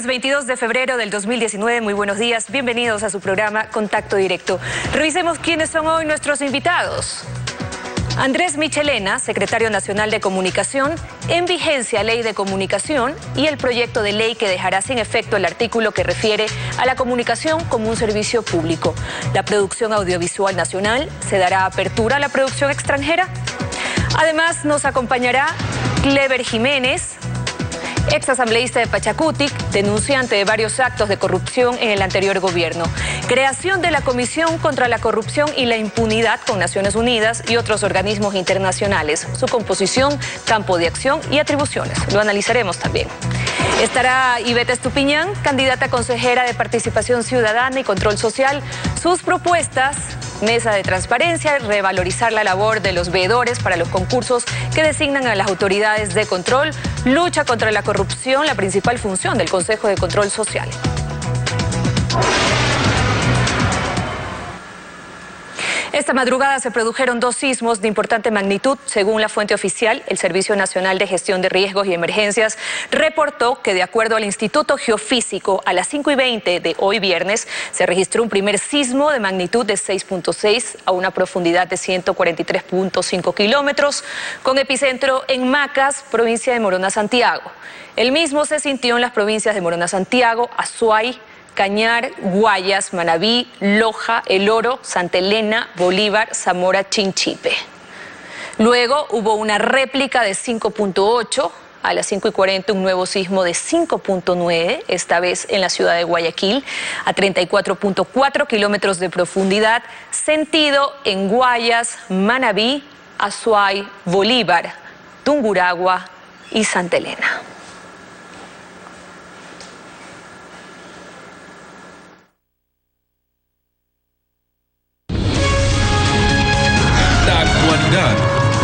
Viernes 22 de febrero del 2019, muy buenos días, bienvenidos a su programa Contacto Directo. Revisemos quiénes son hoy nuestros invitados. Andrés Michelena, secretario nacional de Comunicación, en vigencia Ley de Comunicación y el proyecto de ley que dejará sin efecto el artículo que refiere a la comunicación como un servicio público. La producción audiovisual nacional se dará apertura a la producción extranjera. Además, nos acompañará Clever Jiménez, exasambleísta de Pachacutic, denunciante de varios actos de corrupción en el anterior gobierno. Creación de la Comisión contra la Corrupción y la Impunidad con Naciones Unidas y otros organismos internacionales. Su composición, campo de acción y atribuciones. Lo analizaremos también. Estará Ivette Estupiñán, candidata consejera de Participación Ciudadana y Control Social. Sus propuestas: mesa de transparencia, revalorizar la labor de los veedores para los concursos que designan a las autoridades de control, lucha contra la corrupción, la principal función del Consejo de Control Social. Esta madrugada se produjeron 2 sismos de importante magnitud. Según la fuente oficial, el Servicio Nacional de Gestión de Riesgos y Emergencias reportó que, de acuerdo al Instituto Geofísico, a las 5:20 de hoy viernes se registró un primer sismo de magnitud de 6.6 a una profundidad de 143.5 kilómetros, con epicentro en Macas, provincia de Morona, Santiago. El mismo se sintió en las provincias de Morona, Santiago, Azuay, Cañar, Guayas, Manabí, Loja, El Oro, Santa Elena, Bolívar, Zamora, Chinchipe. Luego hubo una réplica de 5.8, a las 5:40 un nuevo sismo de 5.9, esta vez en la ciudad de Guayaquil, a 34.4 kilómetros de profundidad, sentido en Guayas, Manabí, Azuay, Bolívar, Tungurahua y Santa Elena.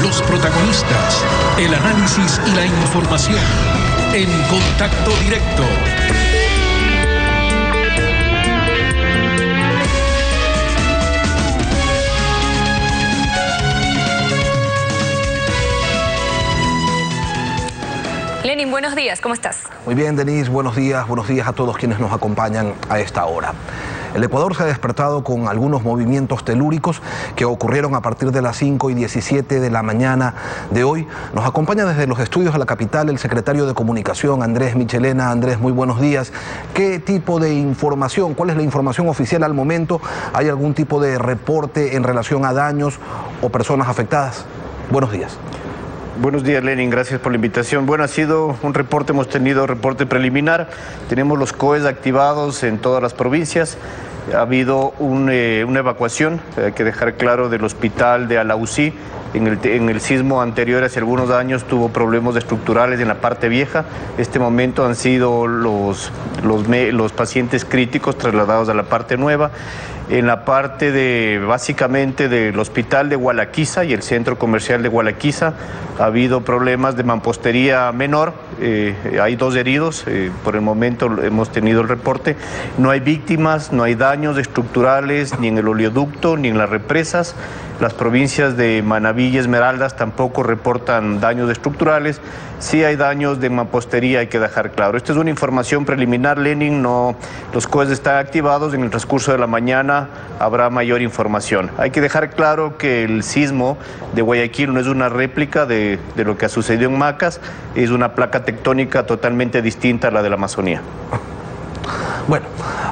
Los protagonistas, el análisis y la información en Contacto Directo. Lenin, buenos días, ¿cómo estás? Muy bien, Denise, buenos días a todos quienes nos acompañan a esta hora. El Ecuador se ha despertado con algunos movimientos telúricos que ocurrieron a partir de las 5:17 de la mañana de hoy. Nos acompaña desde los estudios de la capital el secretario de Comunicación, Andrés Michelena. Andrés, muy buenos días. ¿Qué tipo de información, cuál es la información oficial al momento? ¿Hay algún tipo de reporte en relación a daños o personas afectadas? Buenos días. Buenos días, Lenin, gracias por la invitación. Bueno, ha sido un reporte, hemos tenido reporte preliminar, tenemos los COEs activados en todas las provincias, ha habido una evacuación, hay que dejar claro, del hospital de Alausí. En el sismo anterior, hace algunos años, tuvo problemas estructurales en la parte vieja. Este momento han sido los pacientes críticos trasladados a la parte nueva. En la parte básicamente del hospital de Gualaquiza y el centro comercial de Gualaquiza ha habido problemas de mampostería menor, hay 2 heridos, por el momento hemos tenido el reporte. No hay víctimas, no hay daños estructurales ni en el oleoducto ni en las represas. Las provincias de Manabí y Esmeraldas tampoco reportan daños estructurales. Sí hay daños de mampostería, hay que dejar claro. Esta es una información preliminar, Lenin, los COEs están activados, en el transcurso de la mañana habrá mayor información. Hay que dejar claro que el sismo de Guayaquil no es una réplica de lo que ha sucedido en Macas, es una placa tectónica totalmente distinta a la de la Amazonía. Bueno,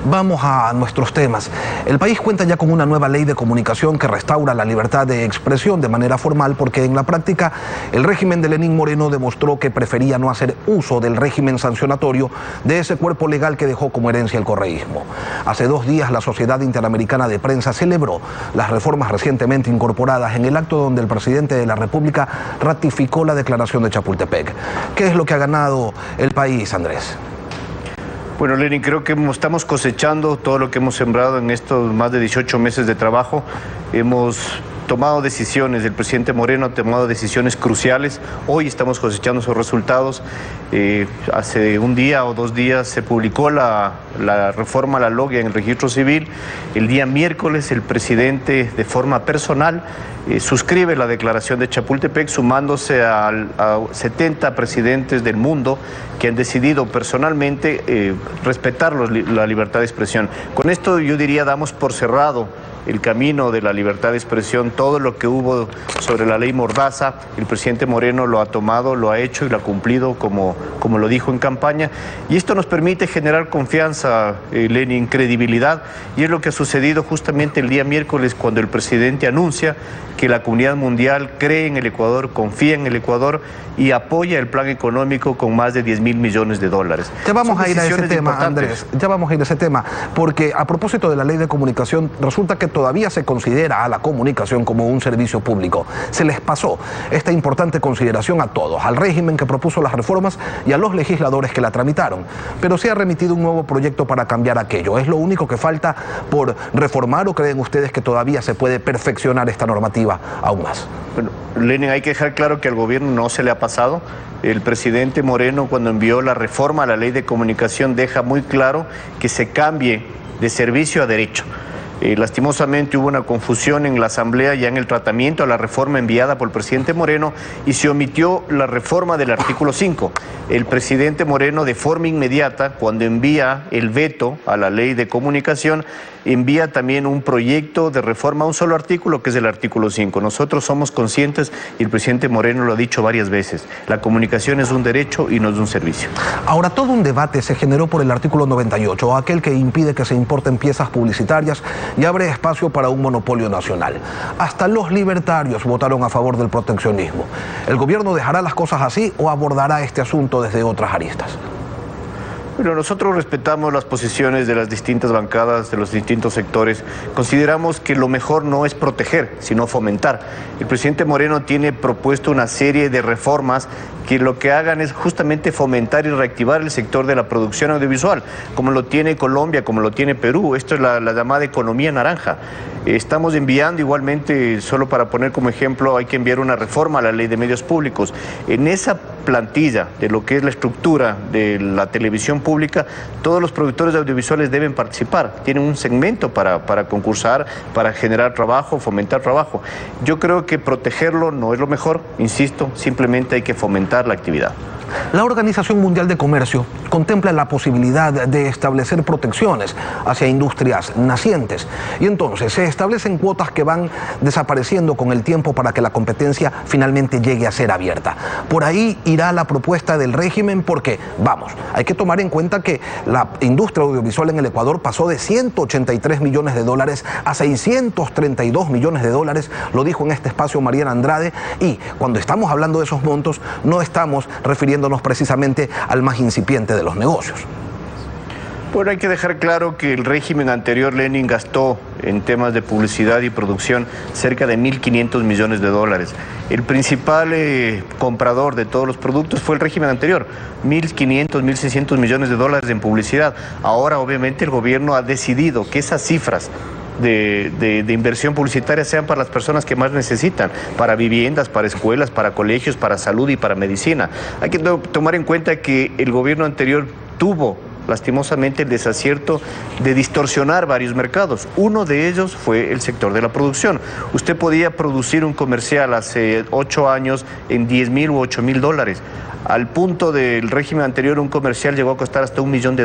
vamos a nuestros temas. El país cuenta ya con una nueva ley de comunicación que restaura la libertad de expresión de manera formal, porque en la práctica el régimen de Lenín Moreno demostró que prefería no hacer uso del régimen sancionatorio de ese cuerpo legal que dejó como herencia el correísmo. Hace 2 días la Sociedad Interamericana de Prensa celebró las reformas recientemente incorporadas en el acto donde el presidente de la República ratificó la declaración de Chapultepec. ¿Qué es lo que ha ganado el país, Andrés? Bueno, Lenin, creo que estamos cosechando todo lo que hemos sembrado en estos más de 18 meses de trabajo. Hemos tomado decisiones, el presidente Moreno ha tomado decisiones cruciales. Hoy estamos cosechando sus resultados. Hace un día o 2 días se publicó la reforma a la LOGIA en el registro civil. El día miércoles el presidente de forma personal suscribe la declaración de Chapultepec, sumándose a 70 presidentes del mundo que han decidido personalmente respetar la libertad de expresión. Con esto yo diría damos por cerrado el camino de la libertad de expresión. Todo lo que hubo sobre la ley Mordaza, el presidente Moreno lo ha tomado, lo ha hecho y lo ha cumplido como lo dijo en campaña. Y esto nos permite generar confianza, Lenin, credibilidad. Y es lo que ha sucedido justamente el día miércoles cuando el presidente anuncia que la comunidad mundial cree en el Ecuador, confía en el Ecuador y apoya el plan económico con más de 10.000 millones de dólares. Ya vamos a ir a ese tema, Andrés, ya vamos a ir a ese tema, porque a propósito de la ley de comunicación, resulta que todavía se considera a la comunicación como un servicio público. Se les pasó esta importante consideración a todos, al régimen que propuso las reformas y a los legisladores que la tramitaron. Pero se ha remitido un nuevo proyecto para cambiar aquello. ¿Es lo único que falta por reformar o creen ustedes que todavía se puede perfeccionar esta normativa aún más? Bueno, Lenin, hay que dejar claro que al gobierno no se le ha pasado. El presidente Moreno, cuando envió la reforma a la ley de comunicación, deja muy claro que se cambie de servicio a derecho. Lastimosamente hubo una confusión en la Asamblea ya en el tratamiento a la reforma enviada por el presidente Moreno y se omitió la reforma del artículo 5. El presidente Moreno de forma inmediata, cuando envía el veto a la ley de comunicación, envía también un proyecto de reforma a un solo artículo, que es el artículo 5. Nosotros somos conscientes, y el presidente Moreno lo ha dicho varias veces, la comunicación es un derecho y no es un servicio. Ahora, todo un debate se generó por el artículo 98, aquel que impide que se importen piezas publicitarias y abre espacio para un monopolio nacional. Hasta los libertarios votaron a favor del proteccionismo. ¿El gobierno dejará las cosas así o abordará este asunto desde otras aristas? Bueno, nosotros respetamos las posiciones de las distintas bancadas, de los distintos sectores. Consideramos que lo mejor no es proteger, sino fomentar. El presidente Moreno tiene propuesto una serie de reformas que lo que hagan es justamente fomentar y reactivar el sector de la producción audiovisual, como lo tiene Colombia, como lo tiene Perú. Esto es la llamada economía naranja. Estamos enviando igualmente, solo para poner como ejemplo, hay que enviar una reforma a la ley de medios públicos. En esa plantilla de lo que es la estructura de la televisión pública, todos los productores audiovisuales deben participar. Tienen un segmento para concursar, para generar trabajo, fomentar trabajo. Yo creo que protegerlo no es lo mejor, insisto, simplemente hay que fomentar la actividad. La Organización Mundial de Comercio contempla la posibilidad de establecer protecciones hacia industrias nacientes y entonces se establecen cuotas que van desapareciendo con el tiempo para que la competencia finalmente llegue a ser abierta. Por ahí irá la propuesta del régimen porque, vamos, hay que tomar en cuenta que la industria audiovisual en el Ecuador pasó de 183 millones de dólares a 632 millones de dólares, lo dijo en este espacio Mariana Andrade, y cuando estamos hablando de esos montos no estamos refiriéndonos precisamente al más incipiente de los negocios. Bueno, hay que dejar claro que el régimen anterior, Lenin, gastó en temas de publicidad y producción cerca de 1.500 millones de dólares. El principal comprador de todos los productos fue el régimen anterior, 1.500, 1.600 millones de dólares en publicidad. Ahora, obviamente, el gobierno ha decidido que esas cifras de inversión publicitaria sean para las personas que más necesitan, para viviendas, para escuelas, para colegios, para salud y para medicina. Hay que tomar en cuenta que el gobierno anterior tuvo lastimosamente el desacierto de distorsionar varios mercados. Uno de ellos fue el sector de la producción. Usted podía producir un comercial hace 8 años en 10.000 u 8.000 dólares. Al punto del régimen anterior, un comercial llegó a costar hasta $1 millón.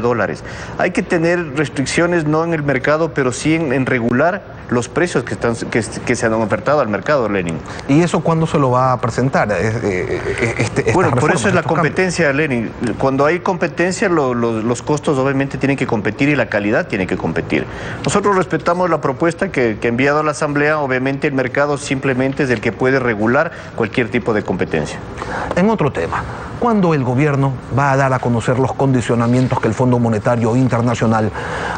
Hay que tener restricciones no en el mercado, pero sí en regular los precios que se han ofertado al mercado, Lenin. ¿Y eso cuándo se lo va a presentar? Bueno, por eso es la competencia, Lenin. Cuando hay competencia, los costos obviamente tienen que competir y la calidad tiene que competir. Nosotros respetamos la propuesta que ha enviado a la Asamblea. Obviamente el mercado simplemente es el que puede regular cualquier tipo de competencia. En otro tema, ¿cuándo el gobierno va a dar a conocer los condicionamientos que el Fondo Monetario Internacional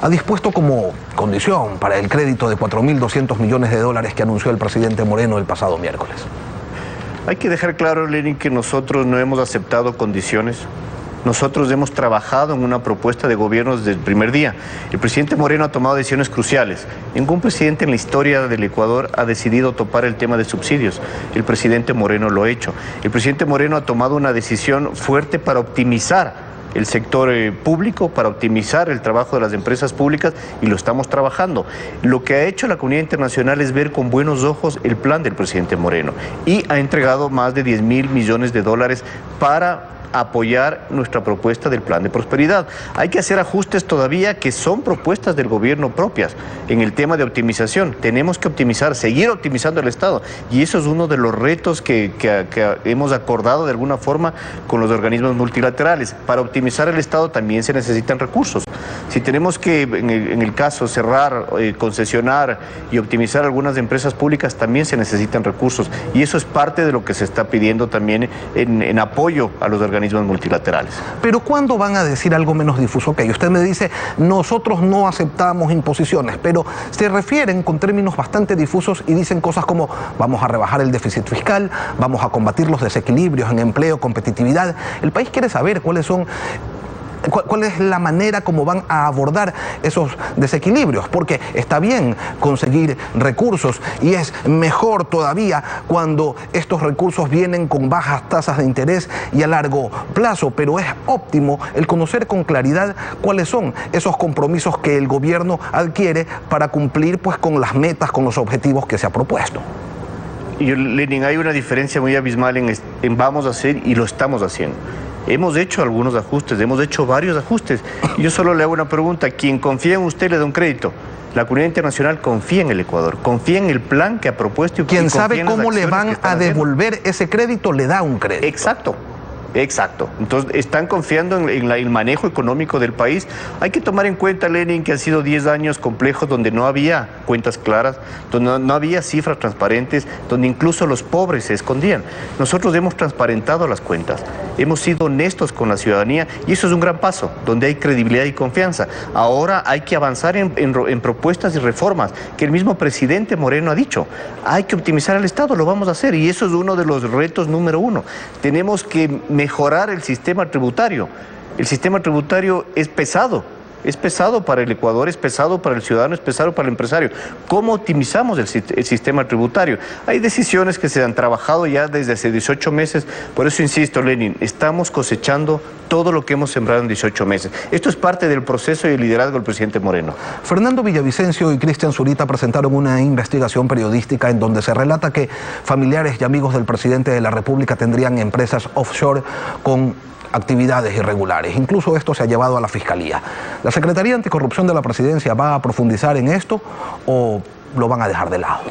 ha dispuesto como condición para el crédito de 4.200 millones de dólares que anunció el presidente Moreno el pasado miércoles? Hay que dejar claro, Lenin, que nosotros no hemos aceptado condiciones. Nosotros hemos trabajado en una propuesta de gobierno desde el primer día. El presidente Moreno ha tomado decisiones cruciales. Ningún presidente en la historia del Ecuador ha decidido topar el tema de subsidios. El presidente Moreno lo ha hecho. El presidente Moreno ha tomado una decisión fuerte para optimizar el sector público, para optimizar el trabajo de las empresas públicas, y lo estamos trabajando. Lo que ha hecho la comunidad internacional es ver con buenos ojos el plan del presidente Moreno, y ha entregado más de 10.000 millones de dólares para apoyar nuestra propuesta del plan de prosperidad. Hay que hacer ajustes todavía que son propuestas del gobierno propias en el tema de optimización. Tenemos que optimizar, seguir optimizando el Estado, y eso es uno de los retos que hemos acordado de alguna forma con los organismos multilaterales. Para optimizar el Estado también se necesitan recursos. Si tenemos que, en el caso, cerrar, concesionar y optimizar algunas empresas públicas, también se necesitan recursos, y eso es parte de lo que se está pidiendo también en apoyo a los organismos multilaterales. Pero ¿cuándo van a decir algo menos difuso? Ok, usted me dice, nosotros no aceptamos imposiciones, pero se refieren con términos bastante difusos y dicen cosas como vamos a rebajar el déficit fiscal, vamos a combatir los desequilibrios en empleo, competitividad. El país quiere saber cuál es la manera como van a abordar esos desequilibrios, porque está bien conseguir recursos y es mejor todavía cuando estos recursos vienen con bajas tasas de interés y a largo plazo, pero es óptimo el conocer con claridad cuáles son esos compromisos que el gobierno adquiere para cumplir pues con las metas, con los objetivos que se ha propuesto. Y Lenin, hay una diferencia muy abismal en vamos a hacer y lo estamos haciendo. Hemos hecho algunos ajustes, hemos hecho varios ajustes. Yo solo le hago una pregunta: quien confía en usted le da un crédito. La comunidad internacional confía en el Ecuador, confía en el plan que ha propuesto. Y quien sabe cómo le van a devolver ese crédito le da un crédito. Exacto. Exacto. Entonces, están confiando en el manejo económico del país. Hay que tomar en cuenta, Lenin, que han sido 10 años complejos donde no había cuentas claras, donde no había cifras transparentes, donde incluso los pobres se escondían. Nosotros hemos transparentado las cuentas, hemos sido honestos con la ciudadanía, y eso es un gran paso, donde hay credibilidad y confianza. Ahora hay que avanzar en propuestas y reformas que el mismo presidente Moreno ha dicho. Hay que optimizar el Estado, lo vamos a hacer, y eso es uno de los retos número uno. Tenemos que mejorar el sistema tributario. El sistema tributario es pesado para el Ecuador, es pesado para el ciudadano, es pesado para el empresario. ¿Cómo optimizamos el sistema tributario? Hay decisiones que se han trabajado ya desde hace 18 meses, por eso insisto, Lenin, estamos cosechando todo lo que hemos sembrado en 18 meses. Esto es parte del proceso y el liderazgo del presidente Moreno. Fernando Villavicencio y Cristian Zurita presentaron una investigación periodística en donde se relata que familiares y amigos del presidente de la República tendrían empresas offshore con actividades irregulares. Incluso esto se ha llevado a la Fiscalía. ¿La Secretaría Anticorrupción de la Presidencia va a profundizar en esto o lo van a dejar de lado?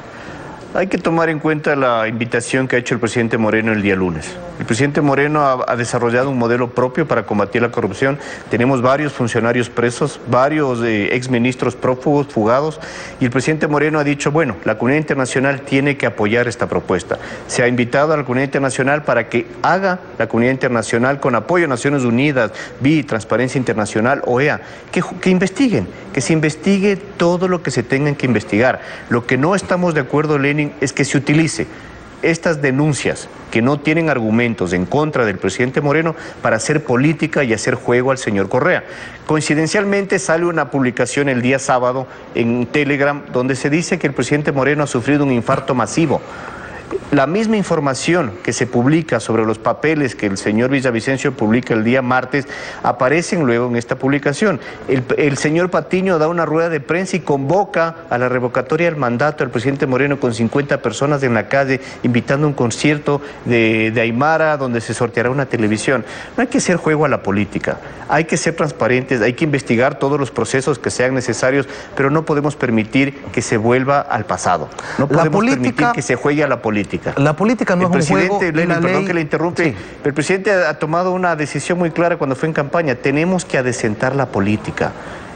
Hay que tomar en cuenta la invitación que ha hecho el presidente Moreno el día lunes. El presidente Moreno ha desarrollado un modelo propio para combatir la corrupción. Tenemos varios funcionarios presos, varios exministros prófugos, fugados, y el presidente Moreno ha dicho, bueno, la comunidad internacional tiene que apoyar esta propuesta. Se ha invitado a la comunidad internacional para que haga la comunidad internacional, con apoyo de Naciones Unidas, BI, Transparencia Internacional, OEA, que investiguen, que se investigue todo lo que se tengan que investigar. Lo que no estamos de acuerdo, Lenin, es que se utilice estas denuncias que no tienen argumentos en contra del presidente Moreno para hacer política y hacer juego al señor Correa. Coincidencialmente sale una publicación el día sábado en Telegram donde se dice que el presidente Moreno ha sufrido un infarto masivo. La misma información que se publica sobre los papeles que el señor Villavicencio publica el día martes, aparecen luego en esta publicación. El señor Patiño da una rueda de prensa y convoca a la revocatoria del mandato del presidente Moreno con 50 personas en la calle, invitando a un concierto de Aymara donde se sorteará una televisión. No hay que hacer juego a la política, hay que ser transparentes, hay que investigar todos los procesos que sean necesarios, pero no podemos permitir que se vuelva al pasado. No podemos permitir que se juegue a la política. La política no es un juego, perdón que le interrumpe. Sí. El presidente ha tomado una decisión muy clara cuando fue en campaña. Tenemos que adecentar la política.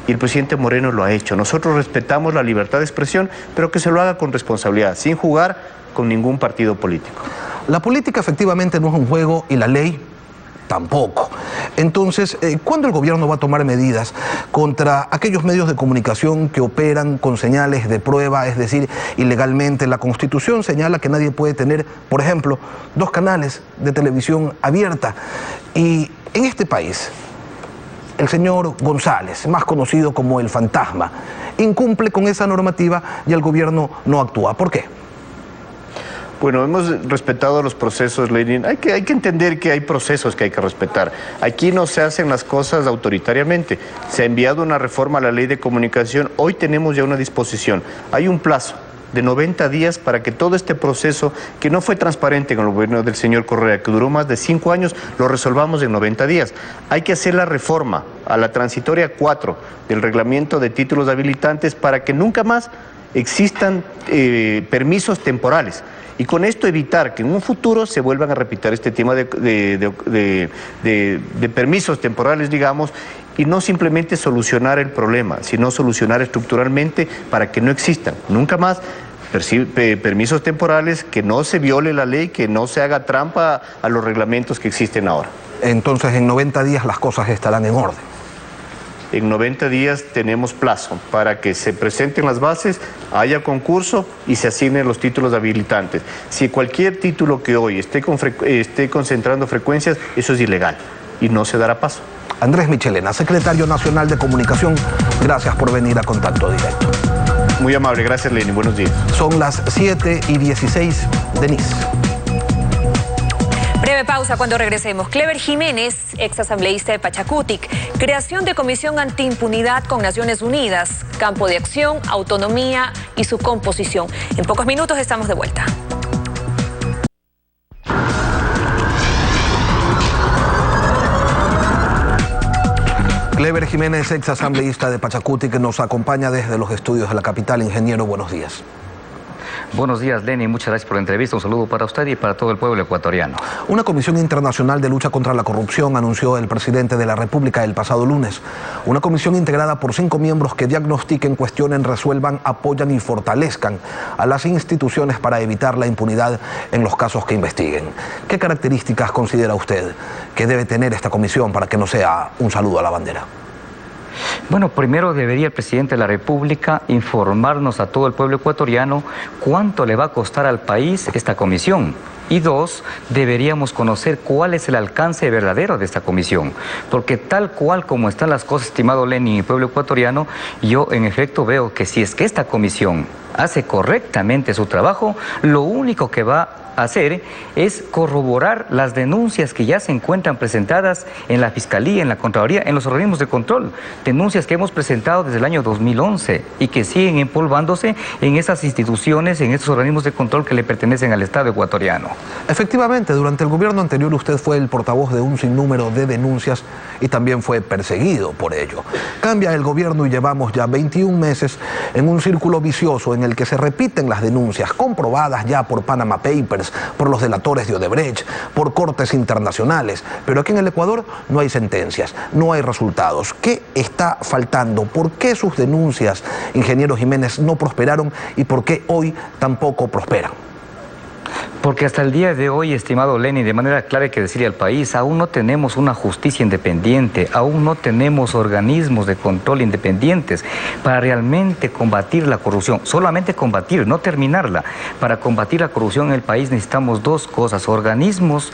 Y el presidente Moreno lo ha hecho. Nosotros respetamos la libertad de expresión, pero que se lo haga con responsabilidad, sin jugar con ningún partido político. La política efectivamente no es un juego y la ley tampoco. Entonces, ¿cuándo el gobierno va a tomar medidas contra aquellos medios de comunicación que operan con señales de prueba, es decir, ilegalmente? La Constitución señala que nadie puede tener, por ejemplo, 2 canales de televisión abierta, y En este país, el señor González, más conocido como el Fantasma, incumple con esa normativa y el gobierno no actúa. ¿Por qué? Bueno, hemos respetado los procesos, Lenin. Hay que entender que hay procesos que hay que respetar. Aquí no se hacen las cosas autoritariamente. Se ha enviado una reforma a la ley de comunicación. Hoy tenemos ya una disposición. Hay un plazo de 90 días para que todo este proceso, que no fue transparente con el gobierno del señor Correa, que duró más de 5 años, lo resolvamos en 90 días. Hay que hacer la reforma a la transitoria 4 del reglamento de títulos habilitantes para que nunca más existan permisos temporales. Y con esto evitar que en un futuro se vuelvan a repetir este tema de permisos temporales, digamos, y no simplemente solucionar el problema, sino solucionar estructuralmente para que no existan nunca más permisos temporales, que no se viole la ley, que no se haga trampa a los reglamentos que existen ahora. Entonces, en 90 días las cosas estarán en orden. En 90 días tenemos plazo para que se presenten las bases, haya concurso y se asignen los títulos habilitantes. Si cualquier título que hoy esté concentrando frecuencias, eso es ilegal y no se dará paso. Andrés Michelena, secretario nacional de Comunicación, gracias por venir a Contacto Directo. Muy amable, gracias Lenin, buenos días. Son las 7:16, Denise. Breve pausa cuando regresemos. Clever Jiménez, exasambleísta de Pachacutic. Creación de comisión antiimpunidad con Naciones Unidas. Campo de acción, autonomía y su composición. En pocos minutos estamos de vuelta. Clever Jiménez, exasambleísta de Pachacutic, que nos acompaña desde los estudios de la capital. Ingeniero, buenos días. Buenos días, Lenin. Muchas gracias por la entrevista. Un saludo para usted y para todo el pueblo ecuatoriano. Una comisión internacional de lucha contra la corrupción anunció el presidente de la República el pasado lunes. Una comisión integrada por 5 miembros que diagnostiquen, cuestionen, resuelvan, apoyan y fortalezcan a las instituciones para evitar la impunidad en los casos que investiguen. ¿Qué características considera usted que debe tener esta comisión para que no sea un saludo a la bandera? Bueno, primero debería el presidente de la República informarnos a todo el pueblo ecuatoriano cuánto le va a costar al país esta comisión. Y 2, deberíamos conocer cuál es el alcance verdadero de esta comisión. Porque tal cual como están las cosas, estimado Lenin y pueblo ecuatoriano, yo en efecto veo que si es que esta comisión hace correctamente su trabajo, lo único que va a hacer es corroborar las denuncias que ya se encuentran presentadas en la Fiscalía, en la Contraloría, en los organismos de control. Denuncias que hemos presentado desde el año 2011 y que siguen empolvándose en esas instituciones, en esos organismos de control que le pertenecen al Estado ecuatoriano. Efectivamente, durante el gobierno anterior usted fue el portavoz de un sinnúmero de denuncias y también fue perseguido por ello. Cambia el gobierno y llevamos ya 21 meses en un círculo vicioso en el que se repiten las denuncias comprobadas ya por Panama Papers, por los delatores de Odebrecht, por cortes internacionales. Pero aquí en el Ecuador no hay sentencias, no hay resultados. ¿Qué está faltando? ¿Por qué sus denuncias, ingeniero Jiménez, no prosperaron y por qué hoy tampoco prosperan? Porque hasta el día de hoy, estimado Lenin, de manera clara hay que decirle al país, aún no tenemos una justicia independiente, aún no tenemos organismos de control independientes para realmente combatir la corrupción. Solamente combatir, no terminarla. Para combatir la corrupción en el país necesitamos 2 cosas, organismos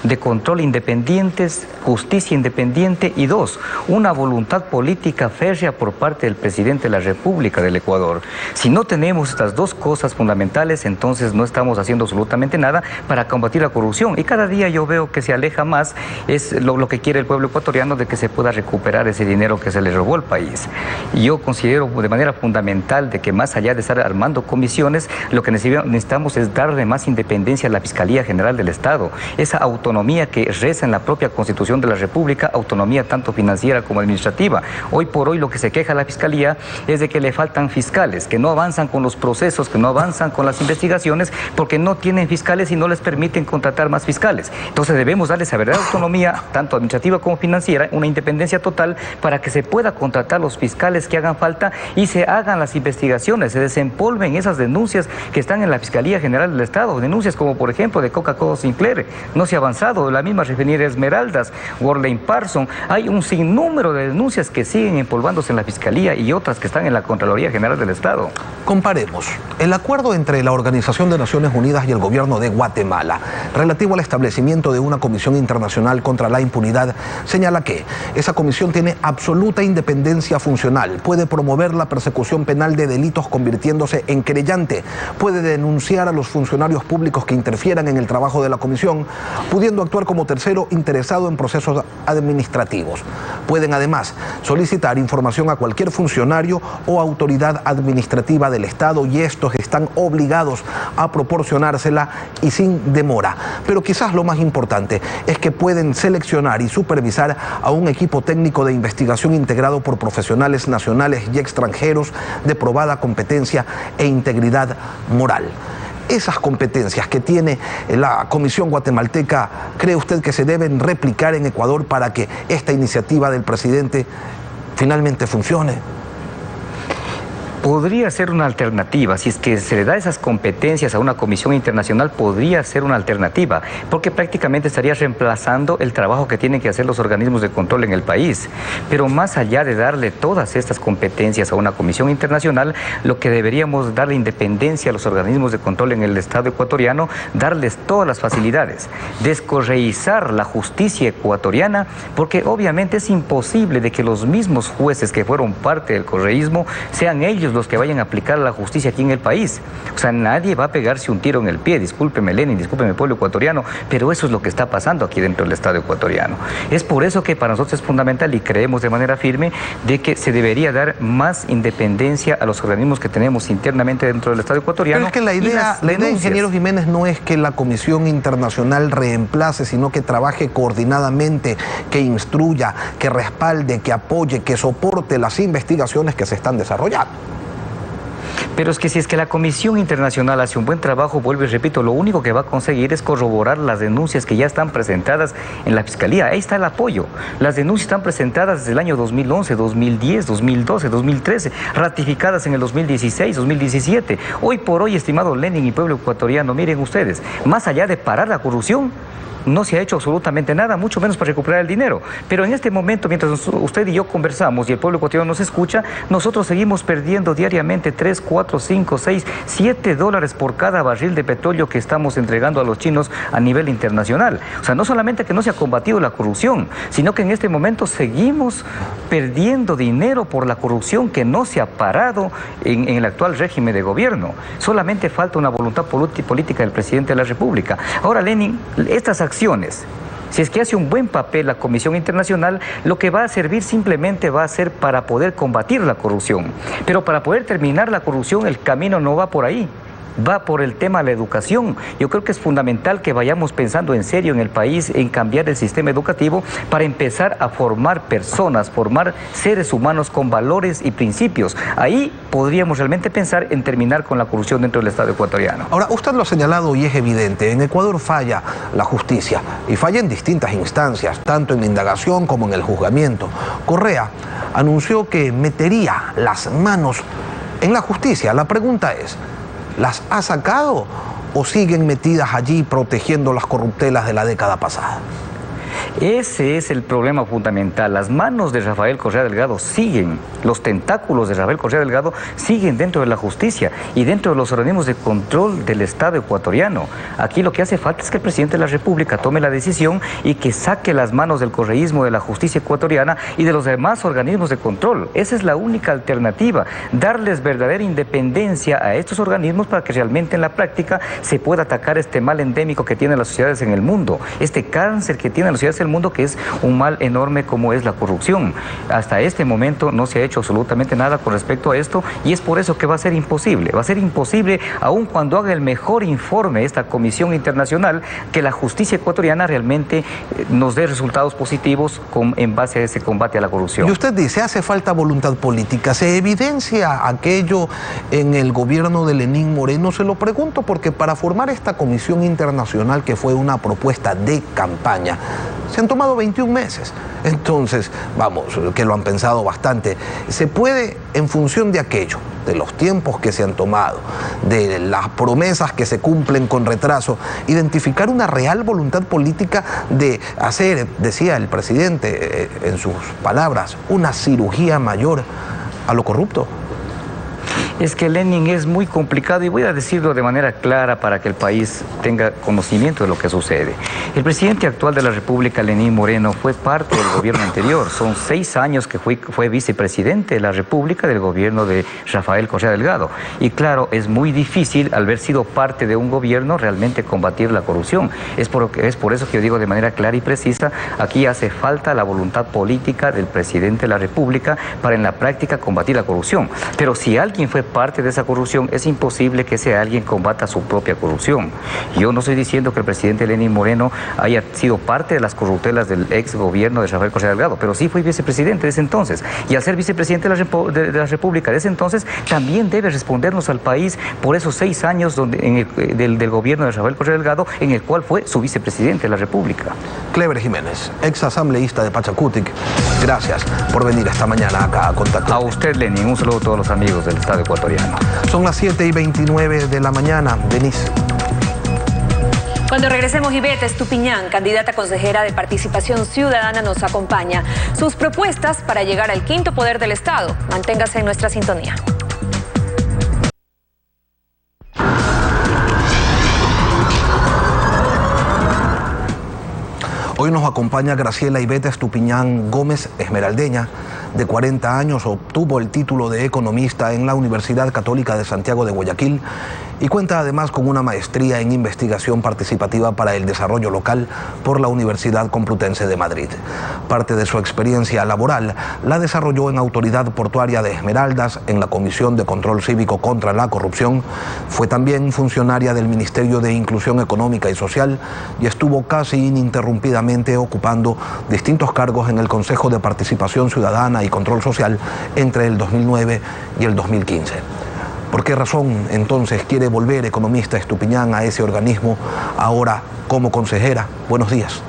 de control independientes, justicia independiente y 2, una voluntad política férrea por parte del presidente de la República del Ecuador. Si no tenemos estas 2 cosas fundamentales, entonces no estamos haciendo absolutamente nada para combatir la corrupción. Y cada día yo veo que se aleja más, es lo que quiere el pueblo ecuatoriano, de que se pueda recuperar ese dinero que se le robó al país. Y yo considero de manera fundamental de que más allá de estar armando comisiones, lo que necesitamos es darle más independencia a la Fiscalía General del Estado, esa autonomía que reza en la propia Constitución de la República, autonomía tanto financiera como administrativa. Hoy por hoy lo que se queja la Fiscalía es de que le faltan fiscales, que no avanzan con los procesos, que no avanzan con las investigaciones, porque no tienen fiscales y no les permiten contratar más fiscales. Entonces debemos darle esa verdadera autonomía, tanto administrativa como financiera, una independencia total, para que se pueda contratar los fiscales que hagan falta y se hagan las investigaciones, se desempolven esas denuncias que están en la Fiscalía General del Estado, denuncias como por ejemplo de Coca-Cola Sinclair. No se avanza avanzado, la misma refinería Esmeraldas, Worley Parson, hay un sinnúmero de denuncias que siguen empolvándose en la Fiscalía y otras que están en la Contraloría General del Estado. Comparemos el acuerdo entre la Organización de Naciones Unidas y el gobierno de Guatemala relativo al establecimiento de una comisión internacional contra la impunidad. Señala que esa comisión tiene absoluta independencia funcional, puede promover la persecución penal de delitos convirtiéndose en querellante, puede denunciar a los funcionarios públicos que interfieran en el trabajo de la comisión, pudiendo actuar como tercero interesado en procesos administrativos. Pueden además solicitar información a cualquier funcionario o autoridad administrativa del Estado y estos están obligados a proporcionársela y sin demora. Pero quizás lo más importante es que pueden seleccionar y supervisar a un equipo técnico de investigación integrado por profesionales nacionales y extranjeros de probada competencia e integridad moral. Esas competencias que tiene la Comisión Guatemalteca, ¿cree usted que se deben replicar en Ecuador para que esta iniciativa del presidente finalmente funcione? Podría ser una alternativa, si es que se le da esas competencias a una comisión internacional, podría ser una alternativa, porque prácticamente estaría reemplazando el trabajo que tienen que hacer los organismos de control en el país. Pero más allá de darle todas estas competencias a una comisión internacional, lo que deberíamos darle independencia a los organismos de control en el Estado ecuatoriano, darles todas las facilidades, descorreizar la justicia ecuatoriana, porque obviamente es imposible de que los mismos jueces que fueron parte del correísmo sean ellos los que vayan a aplicar la justicia aquí en el país. O sea, nadie va a pegarse un tiro en el pie, discúlpeme Lenin, discúlpeme pueblo ecuatoriano, pero eso es lo que está pasando aquí dentro del Estado ecuatoriano. Es por eso que para nosotros es fundamental y creemos de manera firme de que se debería dar más independencia a los organismos que tenemos internamente dentro del Estado ecuatoriano. Pero es que la idea, ingeniero Jiménez, no es que la Comisión Internacional reemplace, sino que trabaje coordinadamente, que instruya, que respalde, que apoye, que soporte las investigaciones que se están desarrollando. Pero es que si es que la Comisión Internacional hace un buen trabajo, vuelvo y repito, lo único que va a conseguir es corroborar las denuncias que ya están presentadas en la Fiscalía. Ahí está el apoyo. Las denuncias están presentadas desde el año 2011, 2010, 2012, 2013, ratificadas en el 2016, 2017. Hoy por hoy, estimado Lenin y pueblo ecuatoriano, miren ustedes, más allá de parar la corrupción, no se ha hecho absolutamente nada, mucho menos para recuperar el dinero. Pero en este momento, mientras usted y yo conversamos y el pueblo ecuatoriano nos escucha, nosotros seguimos perdiendo diariamente 3, 4, 5, 6, 7 dólares por cada barril de petróleo que estamos entregando a los chinos a nivel internacional. O sea, no solamente que no se ha combatido la corrupción, sino que en este momento seguimos perdiendo dinero por la corrupción que no se ha parado en el actual régimen de gobierno. Solamente falta una voluntad política del presidente de la República. Ahora, Lenin, estas acciones, si es que hace un buen papel la Comisión Internacional, lo que va a servir simplemente va a ser para poder combatir la corrupción. Pero para poder terminar la corrupción, el camino no va por ahí. Va por el tema de la educación. Yo creo que es fundamental que vayamos pensando en serio en el país, en cambiar el sistema educativo para empezar a formar personas, formar seres humanos con valores y principios. Ahí podríamos realmente pensar en terminar con la corrupción dentro del Estado ecuatoriano. Ahora, usted lo ha señalado y es evidente, en Ecuador falla la justicia y falla en distintas instancias, tanto en la indagación como en el juzgamiento. Correa anunció que metería las manos en la justicia. La pregunta es, ¿las ha sacado o siguen metidas allí protegiendo las corruptelas de la década pasada? Ese es el problema fundamental. Las manos de Rafael Correa Delgado siguen, los tentáculos de Rafael Correa Delgado siguen dentro de la justicia y dentro de los organismos de control del Estado ecuatoriano. Aquí lo que hace falta es que el presidente de la República tome la decisión y que saque las manos del correísmo de la justicia ecuatoriana y de los demás organismos de control. Esa es la única alternativa, darles verdadera independencia a estos organismos para que realmente en la práctica se pueda atacar este mal endémico que tienen las sociedades en el mundo, este cáncer que tienen las sociedades del mundo, que es un mal enorme como es la corrupción. Hasta este momento no se ha hecho absolutamente nada con respecto a esto y es por eso que va a ser imposible. Va a ser imposible, aun cuando haga el mejor informe esta comisión internacional, que la justicia ecuatoriana realmente nos dé resultados positivos en base a ese combate a la corrupción. Y usted dice, hace falta voluntad política. ¿Se evidencia aquello en el gobierno de Lenín Moreno? Se lo pregunto porque para formar esta comisión internacional, que fue una propuesta de campaña, se han tomado 21 meses. Entonces, vamos, que lo han pensado bastante. Se puede, en función de aquello, de los tiempos que se han tomado, de las promesas que se cumplen con retraso, identificar una real voluntad política de hacer, decía el presidente en sus palabras, una cirugía mayor a lo corrupto? Es que Lenin es muy complicado y voy a decirlo de manera clara para que el país tenga conocimiento de lo que sucede. El presidente actual de la República, Lenín Moreno, fue parte del gobierno anterior. Son 6 años que fue vicepresidente de la República del gobierno de Rafael Correa Delgado. Y claro, es muy difícil, al haber sido parte de un gobierno, realmente combatir la corrupción. Es por eso que yo digo de manera clara y precisa, aquí hace falta la voluntad política del presidente de la República para en la práctica combatir la corrupción. Pero si alguien fue parte de esa corrupción, es imposible que ese alguien combata su propia corrupción. Yo no estoy diciendo que el presidente Lenín Moreno haya sido parte de las corruptelas del ex gobierno de Rafael Correa Delgado, pero sí fue vicepresidente de ese entonces. Y al ser vicepresidente de la República de ese entonces, también debe respondernos al país por esos 6 años del gobierno de Rafael Correa Delgado, en el cual fue su vicepresidente de la República. Clever Jiménez, ex asambleísta de Pachacutic, gracias por venir esta mañana acá a Contacto. A usted, Lenín, un saludo a todos los amigos del Estado ecuatoriano. Son las 7:29 de la mañana. Denise. Cuando regresemos, Ivette Estupiñán, candidata consejera de Participación Ciudadana, nos acompaña. Sus propuestas para llegar al quinto poder del Estado. Manténgase en nuestra sintonía. Hoy nos acompaña Graciela Ivette Estupiñán Gómez, esmeraldeña, de 40 años, obtuvo el título de economista en la Universidad Católica de Santiago de Guayaquil y cuenta además con una maestría en investigación participativa para el desarrollo local por la Universidad Complutense de Madrid. Parte de su experiencia laboral la desarrolló en Autoridad Portuaria de Esmeraldas, en la Comisión de Control Cívico contra la Corrupción. Fue también funcionaria del Ministerio de Inclusión Económica y Social y estuvo casi ininterrumpidamente ocupando distintos cargos en el Consejo de Participación Ciudadana y Control Social entre el 2009 y el 2015. ¿Por qué razón entonces quiere volver economista Estupiñán a ese organismo ahora como consejera? Buenos días.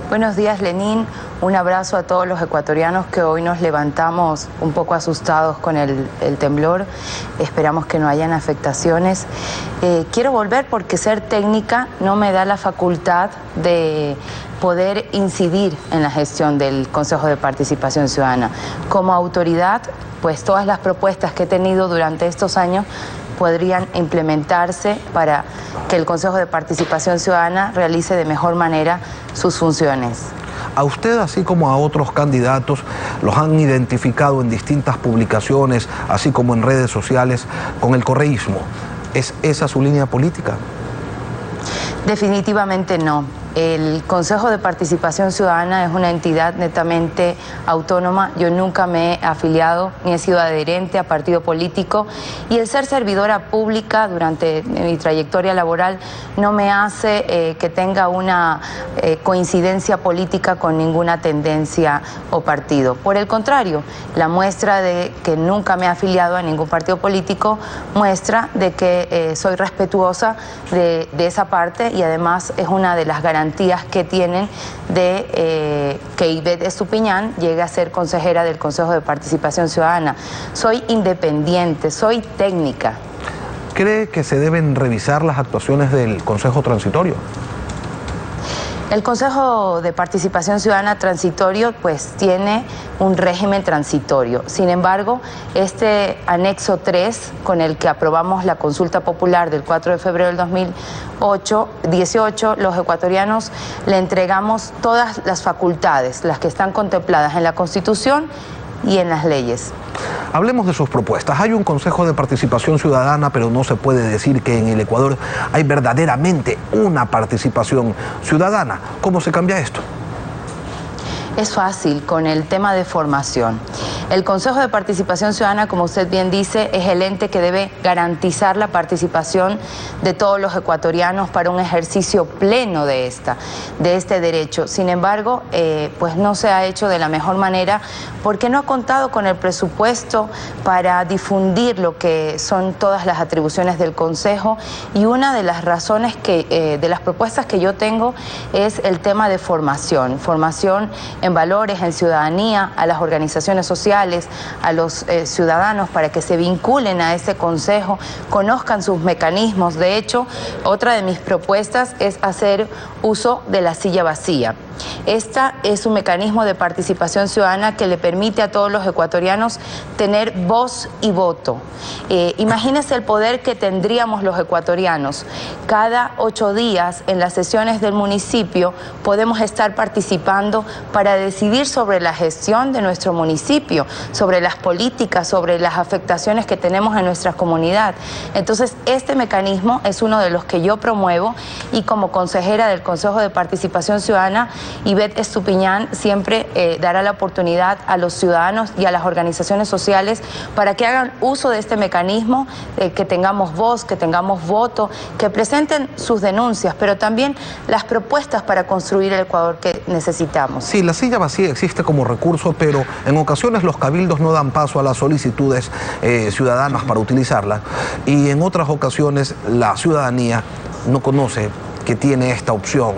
Buenos días, Lenín. Un abrazo a todos los ecuatorianos que hoy nos levantamos un poco asustados con el temblor. Esperamos que no hayan afectaciones. Quiero volver porque ser técnica no me da la facultad de poder incidir en la gestión del Consejo de Participación Ciudadana. Como autoridad, pues todas las propuestas que he tenido durante estos años podrían implementarse para que el Consejo de Participación Ciudadana realice de mejor manera sus funciones. A usted, así como a otros candidatos, los han identificado en distintas publicaciones, así como en redes sociales, con el correísmo. ¿Es esa su línea política? Definitivamente no. El Consejo de Participación Ciudadana es una entidad netamente autónoma. Yo nunca me he afiliado ni he sido adherente a partido político y el ser servidora pública durante mi trayectoria laboral no me hace que tenga una coincidencia política con ninguna tendencia o partido. Por el contrario, la muestra de que nunca me he afiliado a ningún partido político muestra de que soy respetuosa de esa parte y además es una de las garantías que tienen de que Ivette Estupiñán llegue a ser consejera del Consejo de Participación Ciudadana. Soy independiente, soy técnica. ¿Cree que se deben revisar las actuaciones del Consejo Transitorio? El Consejo de Participación Ciudadana Transitorio pues tiene un régimen transitorio. Sin embargo, este anexo 3 con el que aprobamos la consulta popular del 4 de febrero del 2018, los ecuatorianos le entregamos todas las facultades, las que están contempladas en la Constitución y en las leyes. Hablemos de sus propuestas. Hay un Consejo de Participación Ciudadana, pero no se puede decir que en el Ecuador hay verdaderamente una participación ciudadana. ¿Cómo se cambia esto? Es fácil con el tema de formación. El Consejo de Participación Ciudadana, como usted bien dice, es el ente que debe garantizar la participación de todos los ecuatorianos para un ejercicio pleno de este derecho. Sin embargo, pues no se ha hecho de la mejor manera porque no ha contado con el presupuesto para difundir lo que son todas las atribuciones del Consejo y una de las razones de las propuestas que yo tengo es el tema de formación en valores, en ciudadanía, a las organizaciones sociales, a los ciudadanos, para que se vinculen a este consejo, conozcan sus mecanismos. De hecho, otra de mis propuestas es hacer uso de la silla vacía. Esta es un mecanismo de participación ciudadana que le permite a todos los ecuatorianos tener voz y voto. Imagínense el poder que tendríamos los ecuatorianos. Cada 8 días en las sesiones del municipio podemos estar participando para decidir sobre la gestión de nuestro municipio, sobre las políticas, sobre las afectaciones que tenemos en nuestra comunidad. Entonces, este mecanismo es uno de los que yo promuevo, y como consejera del Consejo de Participación Ciudadana, Ivette Estupiñán siempre dará la oportunidad a los ciudadanos y a las organizaciones sociales para que hagan uso de este mecanismo, que tengamos voz, que tengamos voto, que presenten sus denuncias, pero también las propuestas para construir el Ecuador que necesitamos. Sí, la silla vacía existe como recurso, pero en ocasiones los cabildos no dan paso a las solicitudes ciudadanas para utilizarla, y en otras ocasiones la ciudadanía no conoce que tiene esta opción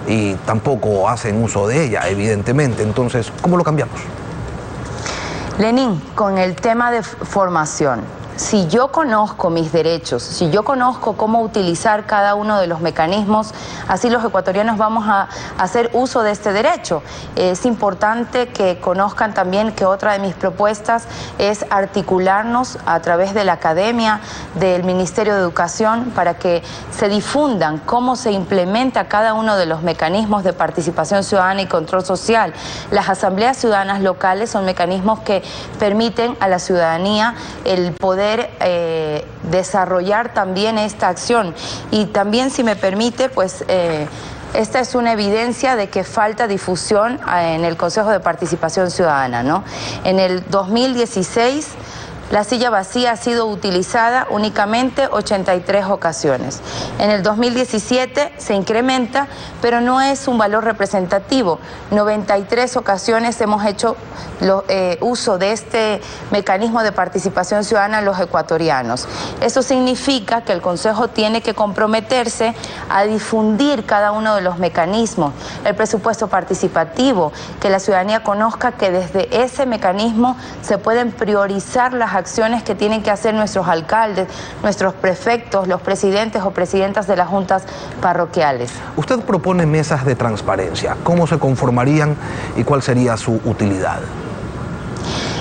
y tampoco hacen uso de ella, evidentemente. Entonces, ¿cómo lo cambiamos? Lenín, con el tema de formación, si yo conozco mis derechos, si yo conozco cómo utilizar cada uno de los mecanismos, así los ecuatorianos vamos a hacer uso de este derecho. Es importante que conozcan también que otra de mis propuestas es articularnos a través de la academia, del Ministerio de Educación, para que se difundan cómo se implementa cada uno de los mecanismos de participación ciudadana y control social. Las asambleas ciudadanas locales son mecanismos que permiten a la ciudadanía el poder desarrollar también esta acción. Y también, si me permite, pues esta es una evidencia de que falta difusión en el Consejo de Participación Ciudadana, ¿no? En el 2016 la silla vacía ha sido utilizada únicamente 83 ocasiones. En el 2017 se incrementa, pero no es un valor representativo. 93 ocasiones hemos hecho uso de este mecanismo de participación ciudadana los ecuatorianos. Eso significa que el Consejo tiene que comprometerse a difundir cada uno de los mecanismos, el presupuesto participativo, que la ciudadanía conozca que desde ese mecanismo se pueden priorizar las acciones que tienen que hacer nuestros alcaldes, nuestros prefectos, los presidentes o presidentas de las juntas parroquiales. Usted propone mesas de transparencia. ¿Cómo se conformarían y cuál sería su utilidad?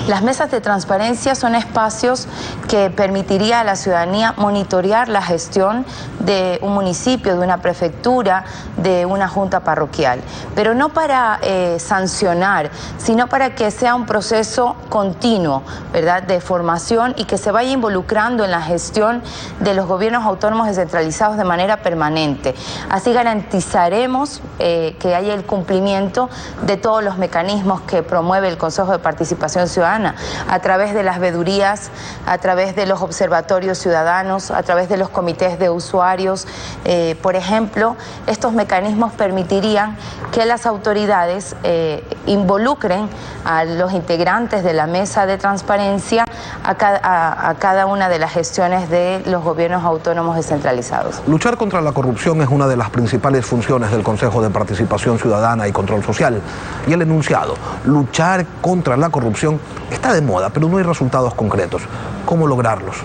Las mesas de transparencia son espacios que permitiría a la ciudadanía monitorear la gestión de un municipio, de una prefectura, de una junta parroquial, pero no para sancionar, sino para que sea un proceso continuo, ¿verdad?, de formación, y que se vaya involucrando en la gestión de los gobiernos autónomos descentralizados de manera permanente. Así garantizaremos que haya el cumplimiento de todos los mecanismos que promueve el Consejo de Participación Ciudadana, a través de las vedurías, a través de los observatorios ciudadanos, a través de los comités de usuarios. Por ejemplo, estos mecanismos permitirían que las autoridades involucren a los integrantes de la mesa de transparencia a cada una de las gestiones de los gobiernos autónomos descentralizados. Luchar contra la corrupción es una de las principales funciones del Consejo de Participación Ciudadana y Control Social. Y el enunciado, luchar contra la corrupción, está de moda, pero no hay resultados concretos. ¿Cómo lograrlos?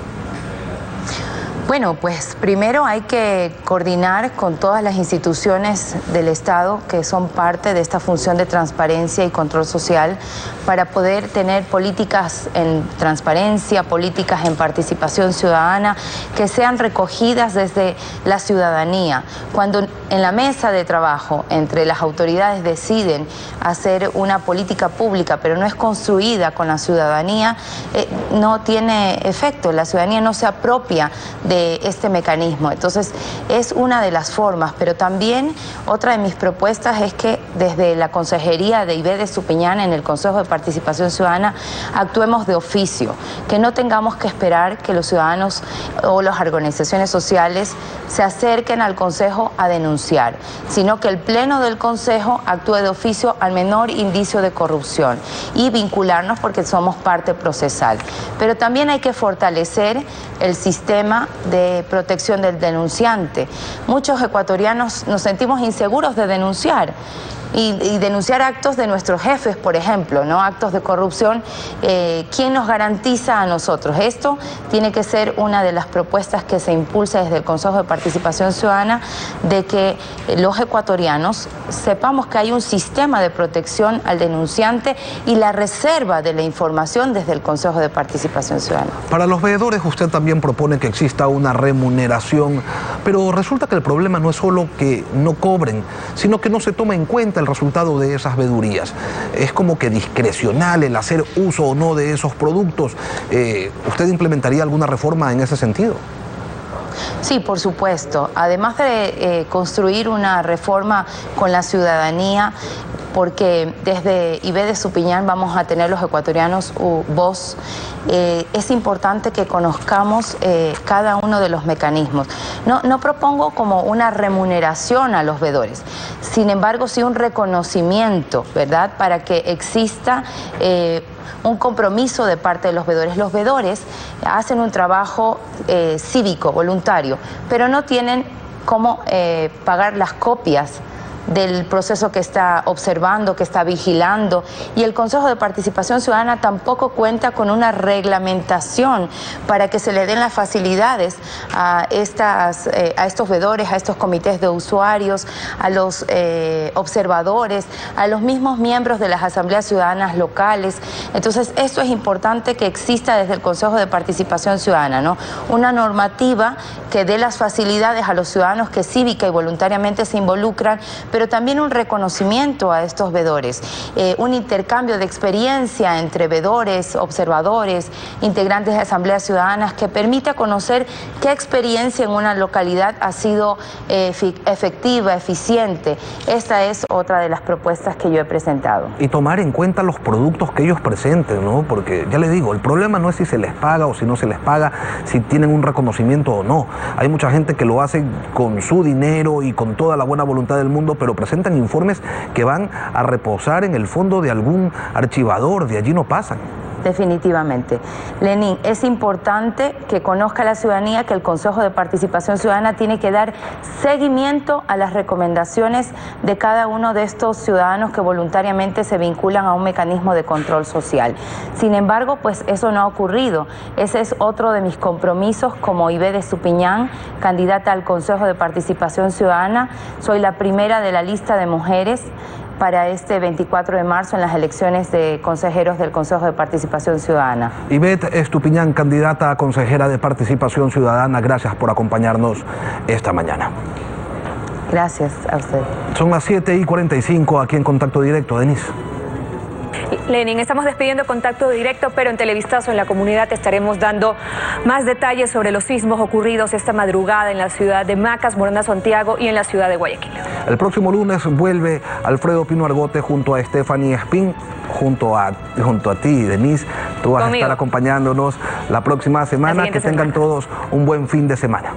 Bueno, pues primero hay que coordinar con todas las instituciones del Estado que son parte de esta función de transparencia y control social, para poder tener políticas en transparencia, políticas en participación ciudadana que sean recogidas desde la ciudadanía. Cuando en la mesa de trabajo entre las autoridades deciden hacer una política pública, pero no es construida con la ciudadanía, no tiene efecto. La ciudadanía no se apropia de este mecanismo. Entonces, es una de las formas, pero también otra de mis propuestas es que desde la consejería de Ivette Estupiñán en el Consejo de Participación Ciudadana actuemos de oficio, que no tengamos que esperar que los ciudadanos o las organizaciones sociales se acerquen al Consejo a denunciar, sino que el Pleno del Consejo actúe de oficio al menor indicio de corrupción y vincularnos porque somos parte procesal. Pero también hay que fortalecer el sistema de protección del denunciante. Muchos ecuatorianos nos sentimos inseguros de denunciar. Y denunciar actos de nuestros jefes, por ejemplo, ¿no? Actos de corrupción. ¿Quién nos garantiza a nosotros? Esto tiene que ser una de las propuestas que se impulsa desde el Consejo de Participación Ciudadana, de que los ecuatorianos sepamos que hay un sistema de protección al denunciante y la reserva de la información desde el Consejo de Participación Ciudadana. Para los veedores usted también propone que exista una remuneración, pero resulta que el problema no es solo que no cobren, sino que no se toma en cuenta el resultado de esas vedurías. Es como que discrecional el hacer uso o no de esos productos. ¿Usted implementaría alguna reforma en ese sentido? Sí, por supuesto. Además de construir una reforma con la ciudadanía, porque desde IB de Estupiñán vamos a tener los ecuatorianos voz, es importante que conozcamos cada uno de los mecanismos. No propongo como una remuneración a los veedores, sin embargo sí un reconocimiento, ¿verdad?, para que exista un compromiso de parte de los veedores. Los veedores hacen un trabajo cívico, voluntario, pero no tienen cómo pagar las copias del proceso que está observando, que está vigilando, y el Consejo de Participación Ciudadana tampoco cuenta con una reglamentación para que se le den las facilidades a estos veedores, a estos comités de usuarios, a los observadores, a los mismos miembros de las asambleas ciudadanas locales. Entonces, esto es importante que exista desde el Consejo de Participación Ciudadana, ¿no? Una normativa que dé las facilidades a los ciudadanos que cívica y voluntariamente se involucran, pero también un reconocimiento a estos veedores, un intercambio de experiencia entre veedores, observadores, integrantes de asambleas ciudadanas, que permita conocer qué experiencia en una localidad ha sido efectiva, eficiente. Esta es otra de las propuestas que yo he presentado. Y tomar en cuenta los productos que ellos presenten, ¿no? Porque ya les digo, el problema no es si se les paga o si no se les paga, si tienen un reconocimiento o no. Hay mucha gente que lo hace con su dinero y con toda la buena voluntad del mundo, pero presentan informes que van a reposar en el fondo de algún archivador, de allí no pasan. Definitivamente. Lenín, es importante que conozca la ciudadanía que el Consejo de Participación Ciudadana tiene que dar seguimiento a las recomendaciones de cada uno de estos ciudadanos que voluntariamente se vinculan a un mecanismo de control social. Sin embargo, pues eso no ha ocurrido. Ese es otro de mis compromisos como IB de Estupiñán, candidata al Consejo de Participación Ciudadana. Soy la primera de la lista de mujeres para este 24 de marzo en las elecciones de consejeros del Consejo de Participación Ciudadana. Ivette Estupiñán, candidata a consejera de Participación Ciudadana, gracias por acompañarnos esta mañana. Gracias a usted. Son las 7:45 aquí en Contacto Directo. Denise. Lenin, estamos despidiendo Contacto Directo, pero en Televistazo en la Comunidad te estaremos dando más detalles sobre los sismos ocurridos esta madrugada en la ciudad de Macas, Morona, Santiago y en la ciudad de Guayaquil. El próximo lunes vuelve Alfredo Pino Argote junto a Stephanie Espín, junto a ti, Denise. Tú vas a estar acompañándonos la próxima semana. Que tengan todos un buen fin de semana.